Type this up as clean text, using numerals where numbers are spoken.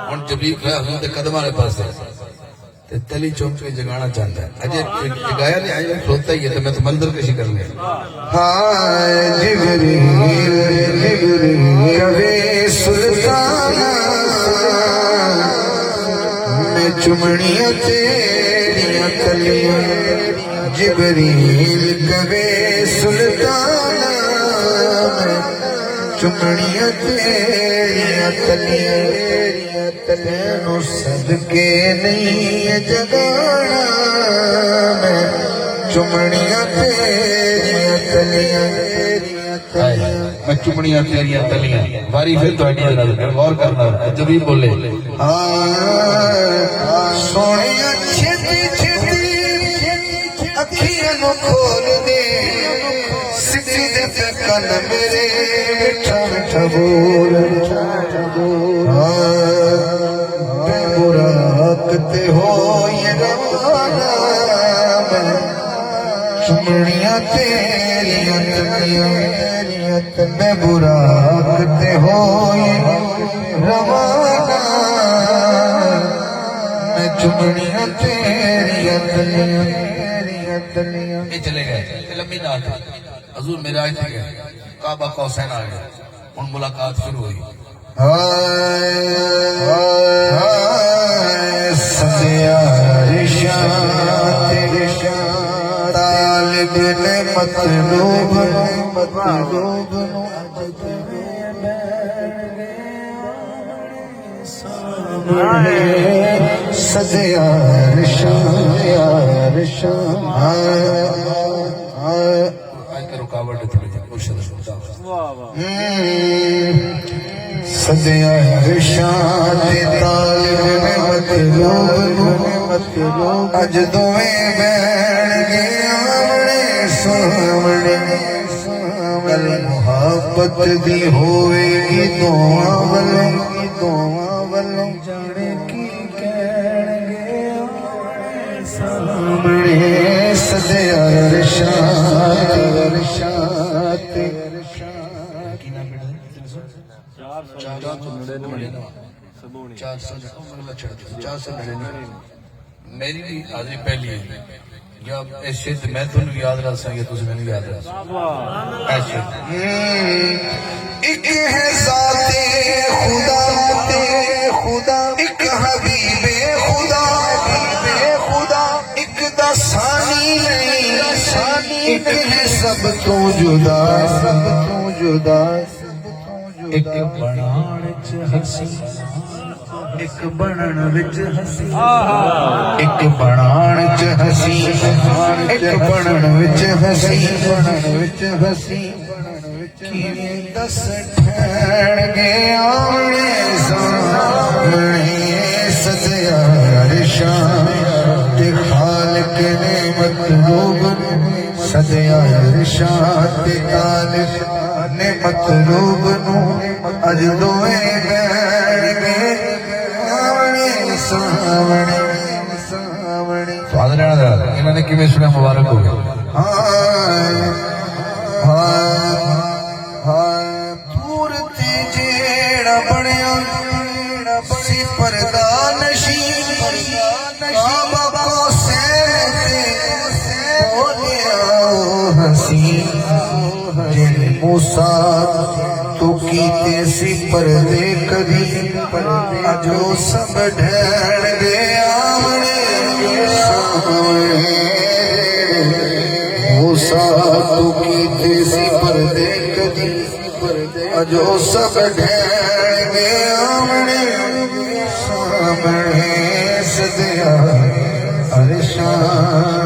ਹੁਣ ਜਬਰੀਲ ਖੜਾ ਹਜ਼ੂਰ ਦੇ ਕਦਮਾਂ ਦੇ ਪਾਸੇ ਤੇ ਤਲੀ ਚੌਂਕ ਕੇ ਜਗਾਣਾ ਚਾहता है अजय जगाया नहीं आज खलोता ही है तो मैं तो मंदिर कशी कर लिया हाय जिब्रील कवे सुल्ताना मैं चुमड़ियां तेरियां तलियां जिब्रील कवे सुल्ताना मैं चुमड़ियां तेरियां तलियां तैनू सदके नहीं जगाना मैं चुमड़ियां तेरियां तलियां मैं चुमड़ियां तेरियां तलियां बारी फिर तो गौर करना जबरील बोले सोने छेती छेती अखियां नु खोल दे सीधे पे कन मेरे मिठा मिठा बोल बुराकते हो ये रवाना मैं चुमड़ियां तेरियां तलियां मैं बुराकते हो ये रवाना मैं चुमड़ियां तेरियां तलियां ये चले गए लंबी नात हजूर मेराज थे गए काबा कौसैन आ गया उन मुलाकात शुरू हुई सदिया तालिब ने मतलूब सदिया रुकावट थोड़ी मुर्शिद सदिया रिशाद तालिब ने मतलूब अज दोवें बैठ गए आमने सामने गल मुहब्बत दी होएगी दोआं वल्लों जाने की कहणगे आमने सामने सदिया रिशाद मेरी भी हाजिरी पहली है या ऐसे मैं तुम याद रख सके तुझे मैंने याद रख ऐसे एक है ज़ाते खुदा एक हबीबे खुदा एक दसानी नहीं एक है सब तो जुदा एक बनाण च हसी एक बनण विच हसी एक बनाण च हसी एक बनण विच हसी किवें दस ठहणगे आमने सामने सदिया रिशाद ते खालिक ने मतलूब सदिया रिशाद ते खालिक ने मतलूब नू अज दोवें बैठ गए आमने सामने स्वाद लेना जरा इन्होंने किवें सुना मुबारक हो गया मूर्ति जेड़ा बनिया सी पर्दा नशी काबा कौसैन ते बोलिया ओ हसी जेड़े मूसा तू कीते सी पर्दे कदी अजो सब ढहण गए आमने सामने मूसा तू कीते सी पर्दे कदी अजो सब ढहण गए आमने सामने सदिया अरशाद